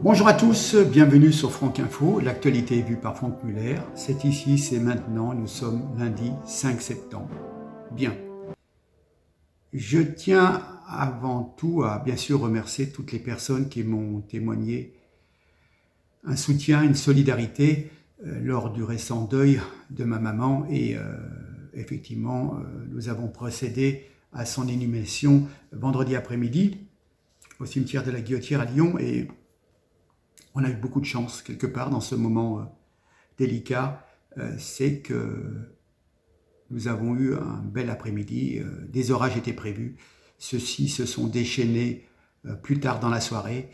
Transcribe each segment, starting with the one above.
Bonjour à tous, bienvenue sur Franck Info, l'actualité est vue par Franck Muller. C'est ici, c'est maintenant, nous sommes lundi 5 septembre. Bien. Je tiens avant tout à bien sûr remercier toutes les personnes qui m'ont témoigné un soutien, une solidarité lors du récent deuil de ma maman et effectivement nous avons procédé à son inhumation vendredi après-midi au cimetière de la Guillotière à Lyon et on a eu beaucoup de chance quelque part dans ce moment délicat, c'est que nous avons eu un bel après-midi, des orages étaient prévus, ceux-ci se sont déchaînés plus tard dans la soirée,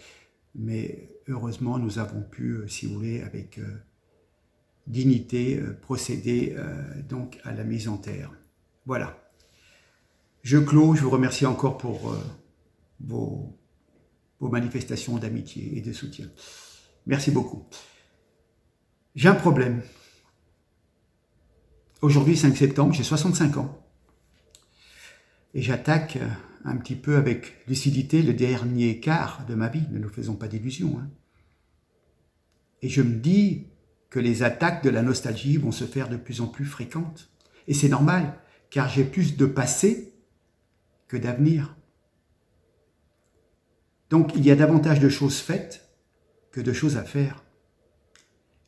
mais heureusement nous avons pu, si vous voulez, avec dignité, procéder donc à la mise en terre. Voilà. Je clôt, je vous remercie encore pour vos manifestations d'amitié et de soutien. Merci beaucoup. J'ai un problème. Aujourd'hui, 5 septembre, j'ai 65 ans. Et j'attaque un petit peu avec lucidité le dernier quart de ma vie. Ne nous faisons pas d'illusions. Et je me dis que les attaques de la nostalgie vont se faire de plus en plus fréquentes. Et c'est normal, car j'ai plus de passé que d'avenir. Donc, il y a davantage de choses faites que de choses à faire.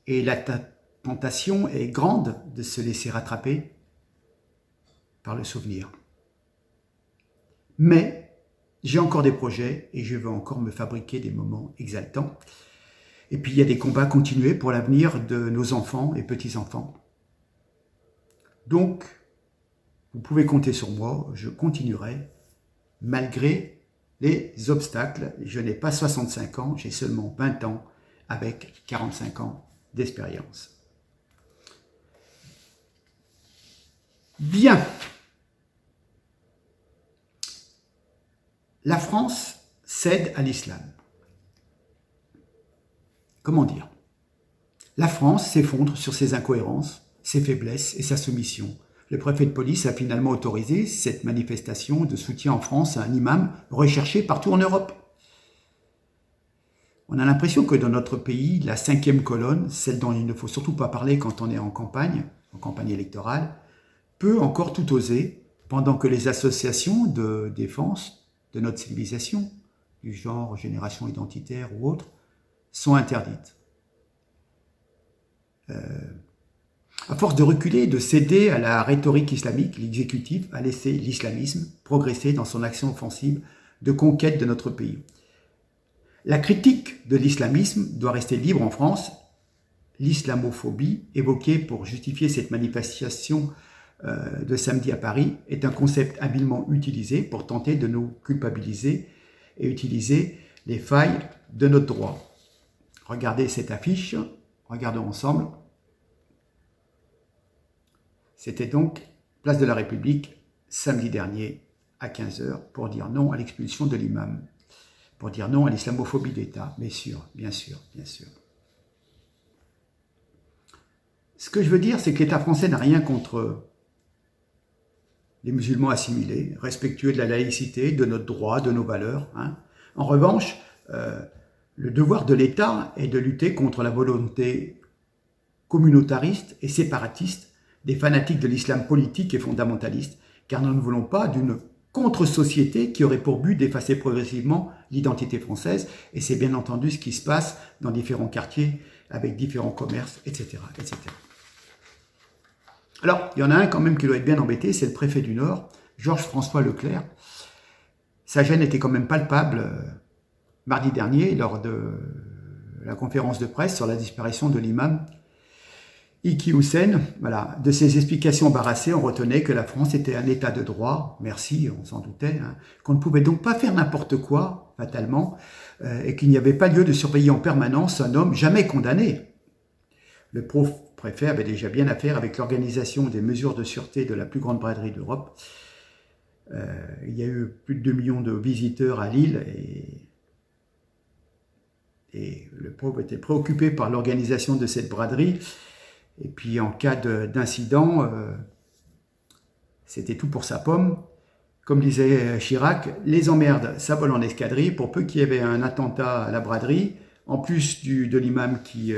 Et la tentation est grande de se laisser rattraper par le souvenir. Mais j'ai encore des projets et je veux encore me fabriquer des moments exaltants. Et puis il y a des combats continués pour l'avenir de nos enfants et petits-enfants. Donc, vous pouvez compter sur moi, je continuerai malgré les obstacles. Je n'ai pas 65 ans, j'ai seulement 20 ans avec 45 ans d'expérience. Bien. La France cède à l'islam. Comment dire? La France s'effondre sur ses incohérences, ses faiblesses et sa soumission. Le préfet de police a finalement autorisé cette manifestation de soutien en France à un imam recherché partout en Europe. On a l'impression que dans notre pays, la cinquième colonne, celle dont il ne faut surtout pas parler quand on est en campagne électorale, peut encore tout oser, pendant que les associations de défense de notre civilisation, du genre génération identitaire ou autres, sont interdites. À force de reculer et de céder à la rhétorique islamique, l'exécutif a laissé l'islamisme progresser dans son action offensive de conquête de notre pays. La critique de l'islamisme doit rester libre en France. L'islamophobie, évoquée pour justifier cette manifestation de samedi à Paris, est un concept habilement utilisé pour tenter de nous culpabiliser et utiliser les failles de notre droit. Regardez cette affiche, regardons ensemble. C'était donc place de la République, samedi dernier à 15h, pour dire non à l'expulsion de l'imam, pour dire non à l'islamophobie d'État, bien sûr, bien sûr, bien sûr. Ce que je veux dire, c'est que l'État français n'a rien contre les musulmans assimilés, respectueux de la laïcité, de notre droit, de nos valeurs. En revanche, le devoir de l'État est de lutter contre la volonté communautariste et séparatiste des fanatiques de l'islam politique et fondamentaliste, car nous ne voulons pas d'une contre-société qui aurait pour but d'effacer progressivement l'identité française, et c'est bien entendu ce qui se passe dans différents quartiers, avec différents commerces, etc., etc. Alors, il y en a un quand même qui doit être bien embêté, c'est le préfet du Nord, Georges-François Leclerc. Sa gêne était quand même palpable mardi dernier, lors de la conférence de presse sur la disparition de l'imam Iki Houssen. Voilà. De ses explications embarrassées, on retenait que la France était un état de droit, merci, on s'en doutait, qu'on ne pouvait donc pas faire n'importe quoi, fatalement, et qu'il n'y avait pas lieu de surveiller en permanence un homme jamais condamné. Le préfet avait déjà bien à faire avec l'organisation des mesures de sûreté de la plus grande braderie d'Europe. Il y a eu plus de 2 millions de visiteurs à Lille et le pauvre était préoccupé par l'organisation de cette braderie. Et puis en cas d'incident, c'était tout pour sa pomme. Comme disait Chirac, les emmerdes, ça vole en escadrille. Pour peu qu'il y avait un attentat à la braderie, en plus de l'imam qui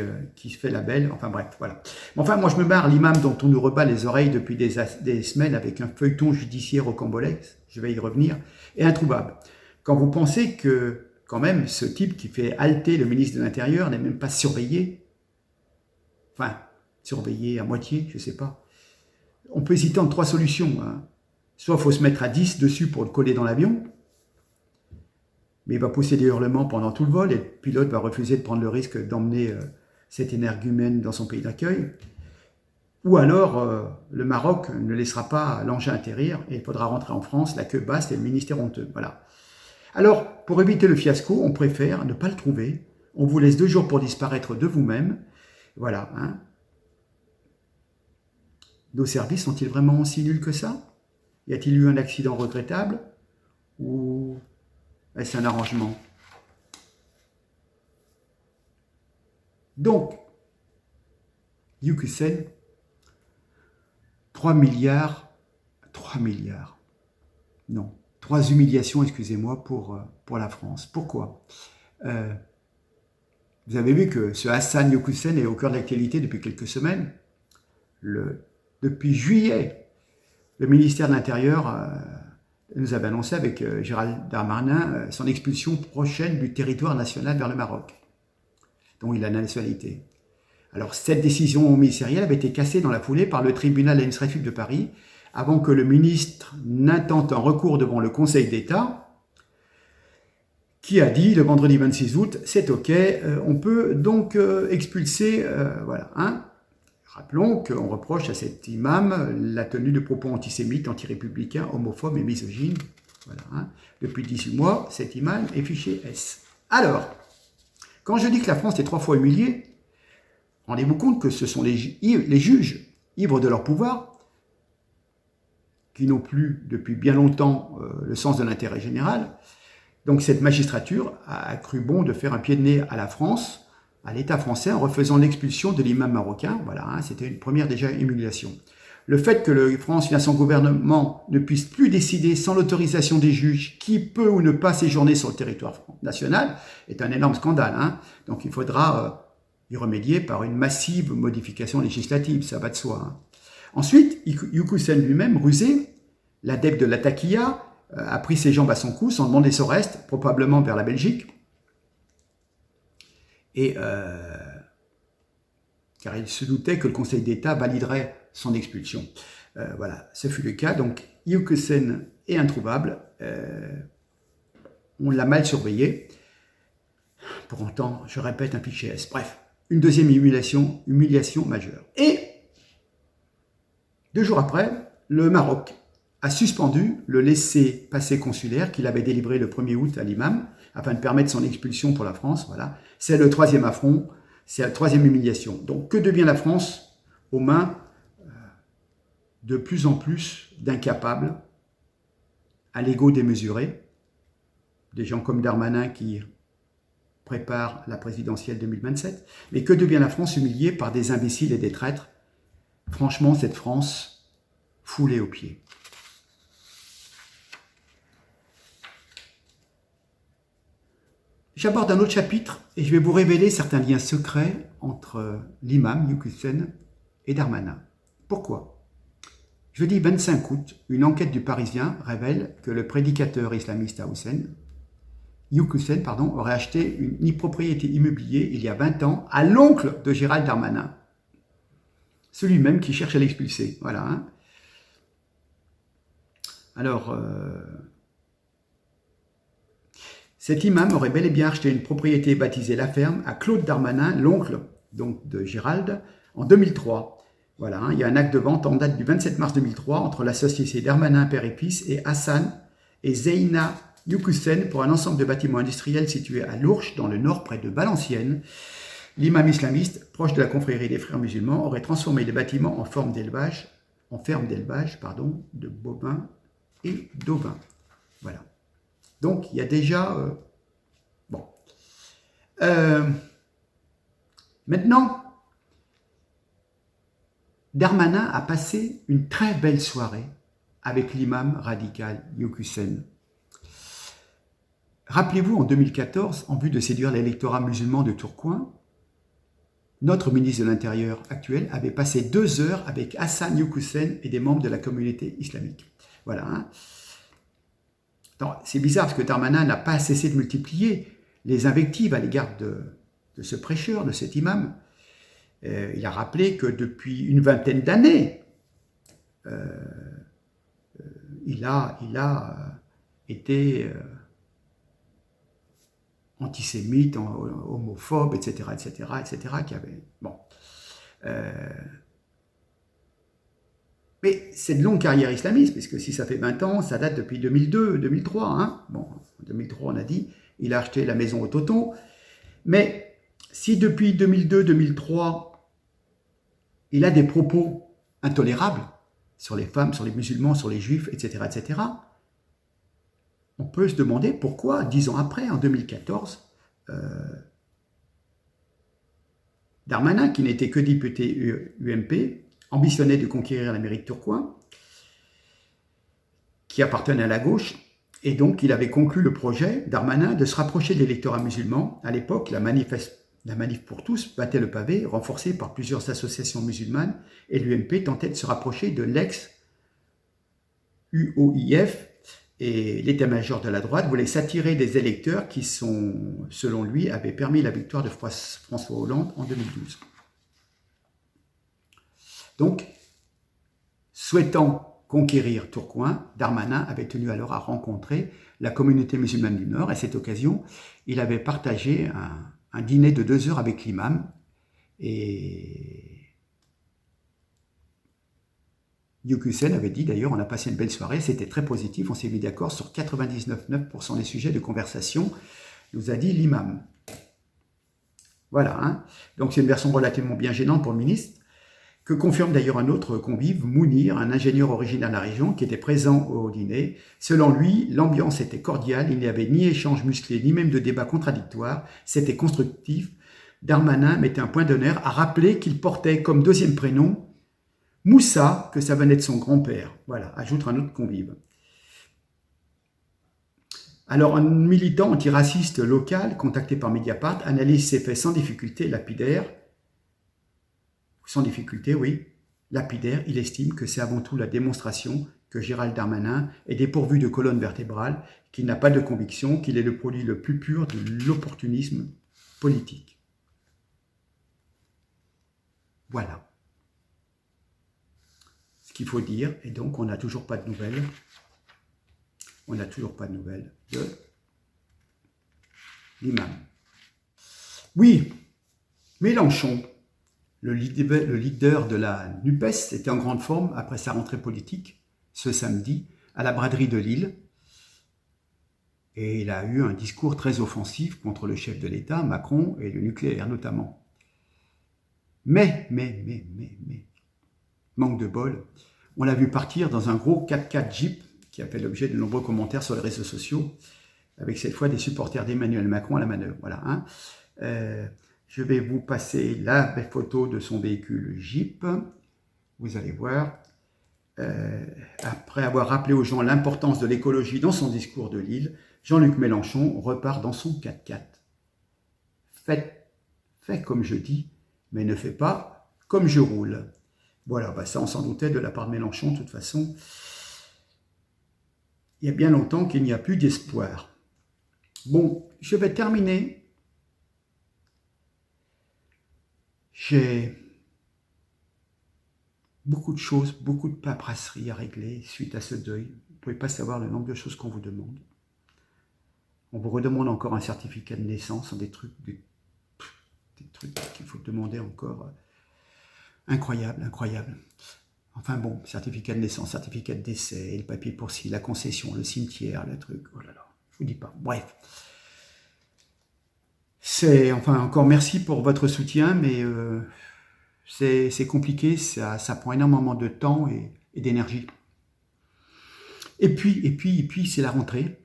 se fait la belle, enfin bref, voilà. Enfin, moi je me barre, l'imam dont on nous rebat les oreilles depuis des semaines avec un feuilleton judiciaire rocambolesque, je vais y revenir, est introuvable. Quand vous pensez que, quand même, ce type qui fait halter le ministre de l'Intérieur n'est même pas surveillé, enfin, surveillé à moitié, je ne sais pas. On peut hésiter entre 3 solutions. Hein. Soit il faut se mettre à 10 dessus pour le coller dans l'avion, mais il va pousser des hurlements pendant tout le vol et le pilote va refuser de prendre le risque d'emmener cet énergumène dans son pays d'accueil. Ou alors, le Maroc ne laissera pas l'engin atterrir et il faudra rentrer en France, la queue basse et le ministère honteux. Voilà. Alors, pour éviter le fiasco, on préfère ne pas le trouver. On vous laisse 2 jours pour disparaître de vous-même. Voilà. Hein. Nos services sont-ils vraiment aussi nuls que ça? Y a-t-il eu un accident regrettable? Ou est-ce un arrangement? Donc, Yukusen, 3 milliards, non, 3 humiliations, excusez-moi, pour la France. Pourquoi? Vous avez vu que ce Hassan Yukusen est au cœur de l'actualité depuis quelques semaines. Depuis juillet, le ministère de l'Intérieur nous avait annoncé avec Gérald Darmanin son expulsion prochaine du territoire national vers le Maroc, dont il a la nationalité. Alors cette décision ministérielle avait été cassée dans la foulée par le tribunal administratif de Paris avant que le ministre n'intente un recours devant le Conseil d'État qui a dit le vendredi 26 août, c'est ok, on peut donc expulser, voilà. Hein. Rappelons qu'on reproche à cet imam la tenue de propos antisémites, antirépublicains, homophobes et misogynes. Voilà, hein. Depuis 18 mois, cet imam est fiché S. Alors, quand je dis que la France est 3 fois humiliée, rendez-vous compte que ce sont les juges, ivres de leur pouvoir, qui n'ont plus depuis bien longtemps le sens de l'intérêt général. Donc cette magistrature a cru bon de faire un pied de nez à la France, à l'État français, en refaisant l'expulsion de l'imam marocain. Voilà, hein, c'était une première déjà humiliation. Le fait que la France, via son gouvernement, ne puisse plus décider sans l'autorisation des juges qui peut ou ne pas séjourner sur le territoire national est un énorme scandale. Hein. Donc il faudra y remédier par une massive modification législative, ça va de soi. Hein. Ensuite, Yukusen lui-même, rusé, l'adepte de la taquilla, a pris ses jambes à son cou sans demander son reste, probablement vers la Belgique. Et car il se doutait que le Conseil d'État validerait son expulsion. Voilà, ce fut le cas. Donc, Yukusen est introuvable. On l'a mal surveillé. Pour autant, je répète, un fichier S. Bref, une deuxième humiliation majeure. Et 2 jours après, le Maroc a suspendu le laissez-passer consulaire qu'il avait délivré le 1er août à l'imam, afin de permettre son expulsion pour la France. Voilà. C'est le 3e affront, c'est la 3e humiliation. Donc, que devient la France aux mains de plus en plus d'incapables, à l'ego démesuré, des gens comme Darmanin qui préparent la présidentielle 2027, mais que devient la France humiliée par des imbéciles et des traîtres? Franchement, cette France foulée aux pieds. J'aborde un autre chapitre et je vais vous révéler certains liens secrets entre l'imam Yukusen et Darmanin. Pourquoi? Jeudi 25 août, une enquête du Parisien révèle que le prédicateur islamiste Yukusen aurait acheté une propriété immobilière il y a 20 ans à l'oncle de Gérald Darmanin, celui même qui cherche à l'expulser. Voilà. Hein. Alors, cet imam aurait bel et bien acheté une propriété baptisée La Ferme à Claude Darmanin, l'oncle donc de Gérald, en 2003. Voilà, hein, il y a un acte de vente en date du 27 mars 2003 entre la société Darmanin père et fils et Hassan et Zeina Yukusen pour un ensemble de bâtiments industriels situés à Lourches, dans le nord, près de Valenciennes. L'imam islamiste, proche de la confrérie des frères musulmans, aurait transformé les bâtiments en ferme d'élevage, de bovins et d'ovins. Voilà. Donc, il y a déjà... Maintenant, Darmanin a passé une très belle soirée avec l'imam radical Yukusen. Rappelez-vous, en 2014, en vue de séduire l'électorat musulman de Tourcoing, notre ministre de l'Intérieur actuel avait passé 2 heures avec Hassan Youkusen et des membres de la communauté islamique. Voilà. Hein. C'est bizarre parce que Darmanin n'a pas cessé de multiplier les invectives à l'égard de ce prêcheur, de cet imam. Il a rappelé que depuis une vingtaine d'années, il a été antisémite, homophobe, etc., qui avait... Bon. Mais c'est de longue carrière islamiste, puisque si ça fait 20 ans, ça date depuis 2002, 2003. Hein. Bon, en 2003, on a dit, il a acheté la maison au Toto. Mais si depuis 2002-2003, il a des propos intolérables sur les femmes, sur les musulmans, sur les juifs, etc., on peut se demander pourquoi, 10 ans après, en 2014, Darmanin, qui n'était que député UMP, ambitionnait de conquérir la mairie de Tourcoing, qui appartenait à la gauche, et donc il avait conclu le projet, Darmanin, de se rapprocher de l'électorat musulman. À l'époque, la manif pour tous battait le pavé, renforcée par plusieurs associations musulmanes, et l'UMP tentait de se rapprocher de l'ex-UOIF, et l'état-major de la droite voulait s'attirer des électeurs qui, selon lui, avaient permis la victoire de François Hollande en 2012. Donc, souhaitant conquérir Tourcoing, Darmanin avait tenu alors à rencontrer la communauté musulmane du Nord. Et à cette occasion, il avait partagé un dîner de 2 heures avec l'imam. Et Youkusen avait dit d'ailleurs, on a passé une belle soirée, c'était très positif, on s'est mis d'accord sur 99,9% des sujets de conversation, nous a dit l'imam. Voilà, hein. Donc c'est une version relativement bien gênante pour le ministre, que confirme d'ailleurs un autre convive, Mounir, un ingénieur originaire de la région, qui était présent au dîner. Selon lui, l'ambiance était cordiale, il n'y avait ni échange musclé, ni même de débat contradictoire, c'était constructif. Darmanin mettait un point d'honneur à rappeler qu'il portait comme deuxième prénom Moussa, que ça venait de son grand-père. Voilà, ajoute un autre convive. Alors, un militant antiraciste local, contacté par Mediapart, analyse ces faits sans difficulté, lapidaire. Sans difficulté, oui. Lapidaire, il estime que c'est avant tout la démonstration que Gérald Darmanin est dépourvu de colonne vertébrale, qu'il n'a pas de conviction, qu'il est le produit le plus pur de l'opportunisme politique. Voilà ce qu'il faut dire, et donc on n'a toujours pas de nouvelles. On n'a toujours pas de nouvelles de l'imam. Oui, Mélenchon, le leader de la NUPES, était en grande forme après sa rentrée politique ce samedi à la braderie de Lille. Et il a eu un discours très offensif contre le chef de l'État, Macron, et le nucléaire notamment. Mais, manque de bol, on l'a vu partir dans un gros 4x4 Jeep qui a fait l'objet de nombreux commentaires sur les réseaux sociaux, avec cette fois des supporters d'Emmanuel Macron à la manœuvre. Voilà, hein. Je vais vous passer la photo de son véhicule Jeep. Vous allez voir. Après avoir rappelé aux gens l'importance de l'écologie dans son discours de Lille, Jean-Luc Mélenchon repart dans son 4x4. Faites comme je dis, mais ne faites pas comme je roule. Voilà, ça on s'en doutait de la part de Mélenchon, de toute façon. Il y a bien longtemps qu'il n'y a plus d'espoir. Bon, je vais terminer. J'ai beaucoup de choses, beaucoup de paperasserie à régler suite à ce deuil. Vous ne pouvez pas savoir le nombre de choses qu'on vous demande. On vous redemande encore un certificat de naissance, des trucs qu'il faut demander encore. Incroyable. Enfin bon, certificat de naissance, certificat de décès, le papier pour ci, la concession, le cimetière, le truc, oh là là, je vous dis pas. Bref. Encore merci pour votre soutien, mais c'est compliqué, ça prend énormément de temps et d'énergie. Et puis, c'est la rentrée.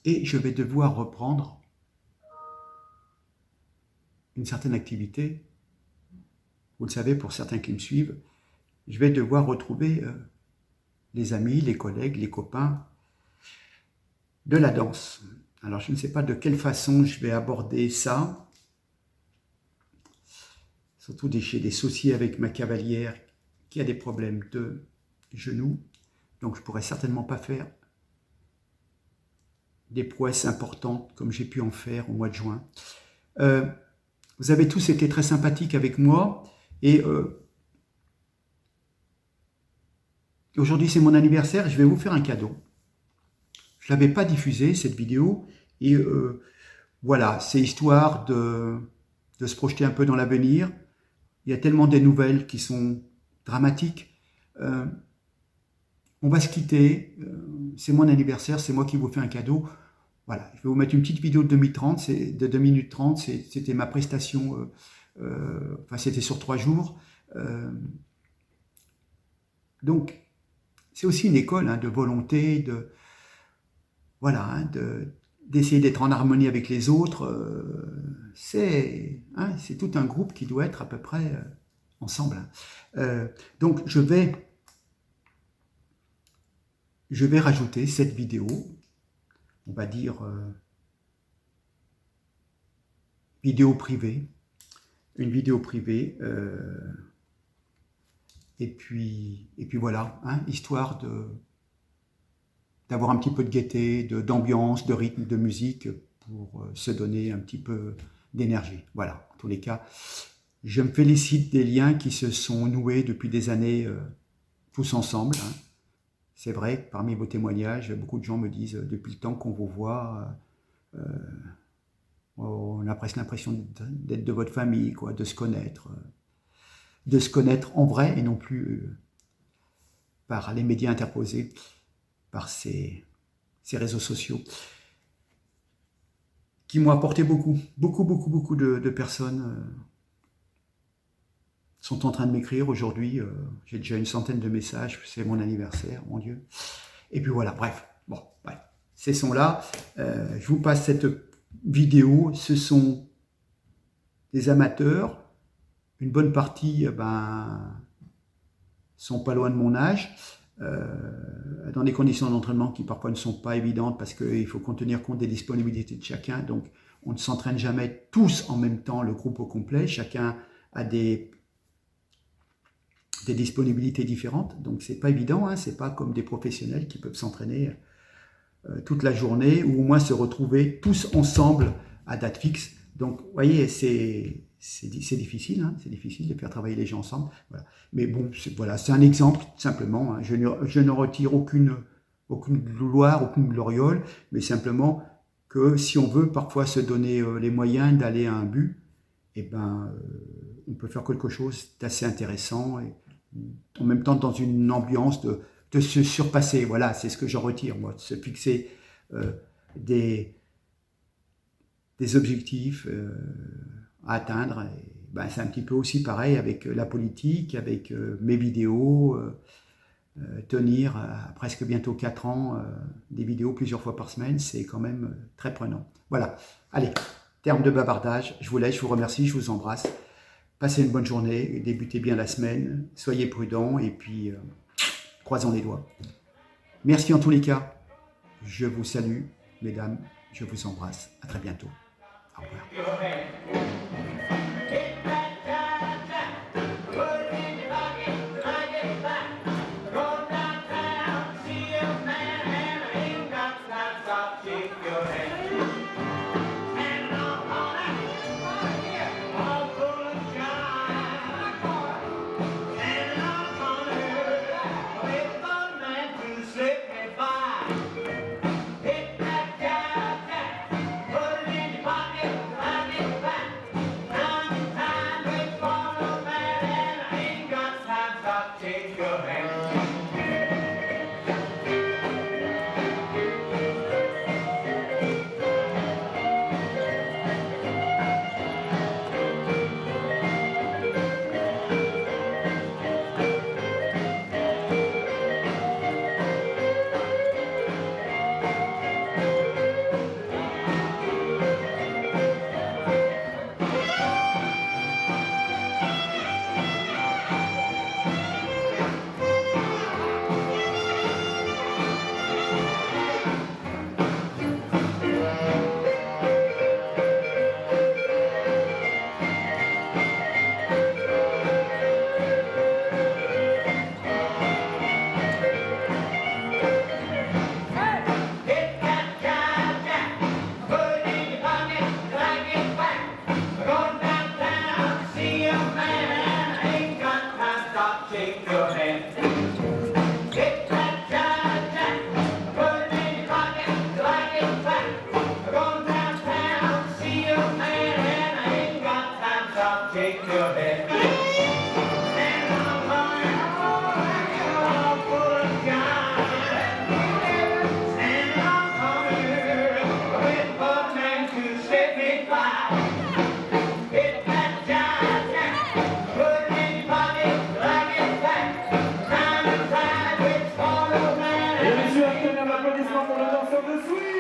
Et je vais devoir reprendre une certaine activité. Vous le savez, pour certains qui me suivent, je vais devoir retrouver les amis, les collègues, les copains, de la danse. Alors, je ne sais pas de quelle façon je vais aborder ça. Surtout j'ai des soucis avec ma cavalière qui a des problèmes de genoux. Donc, je ne pourrais certainement pas faire des prouesses importantes comme j'ai pu en faire au mois de juin. Vous avez tous été très sympathiques avec moi et aujourd'hui c'est mon anniversaire et je vais vous faire un cadeau. Je ne l'avais pas diffusé cette vidéo et voilà, c'est histoire de se projeter un peu dans l'avenir. Il y a tellement des nouvelles qui sont dramatiques. On va se quitter, c'est mon anniversaire, c'est moi qui vous fais un cadeau. Voilà, je vais vous mettre une petite vidéo de 2 minutes 30, c'était ma prestation, enfin c'était sur 3 jours. Donc, c'est aussi une école de volonté, voilà, d'essayer d'être en harmonie avec les autres. C'est tout un groupe qui doit être à peu près ensemble. Donc, je vais rajouter cette vidéo, on va dire vidéo privée, une vidéo privée, et puis voilà, histoire d'avoir un petit peu de gaieté, d'ambiance, de rythme, de musique, pour se donner un petit peu d'énergie. Voilà, en tous les cas, je me félicite des liens qui se sont noués depuis des années tous ensemble. C'est vrai que parmi vos témoignages, beaucoup de gens me disent, depuis le temps qu'on vous voit, on a presque l'impression d'être de votre famille, quoi, de se connaître en vrai et non plus par les médias interposés, par ces réseaux sociaux, qui m'ont apporté beaucoup de personnes sont en train de m'écrire aujourd'hui. J'ai déjà une centaine de messages, c'est mon anniversaire, mon Dieu. Et puis voilà, bref, bon, ouais, ces sons-là, je vous passe cette vidéo, ce sont des amateurs, une bonne partie sont pas loin de mon âge, dans des conditions d'entraînement qui parfois ne sont pas évidentes parce qu'il faut tenir compte des disponibilités de chacun, donc on ne s'entraîne jamais tous en même temps, le groupe au complet, chacun a des disponibilités différentes, donc c'est pas évident, c'est pas comme des professionnels qui peuvent s'entraîner toute la journée ou au moins se retrouver tous ensemble à date fixe. Donc vous voyez, c'est difficile, c'est difficile de faire travailler les gens ensemble. Voilà. Mais bon, c'est un exemple simplement. Je ne retire aucune gloire, aucune gloriole, mais simplement que si on veut parfois se donner les moyens d'aller à un but, on peut faire quelque chose d'assez intéressant et en même temps dans une ambiance de se surpasser. Voilà, c'est ce que j'en retire, moi, de se fixer des objectifs à atteindre. C'est un petit peu aussi pareil avec la politique, avec mes vidéos, tenir à presque bientôt 4 ans des vidéos plusieurs fois par semaine, c'est quand même très prenant. Voilà, allez, terme de bavardage, je vous laisse, je vous remercie, je vous embrasse. Passez une bonne journée, débutez bien la semaine, soyez prudents et puis croisons les doigts. Merci en tous les cas, je vous salue, mesdames, je vous embrasse, à très bientôt. Au revoir. sur le swing.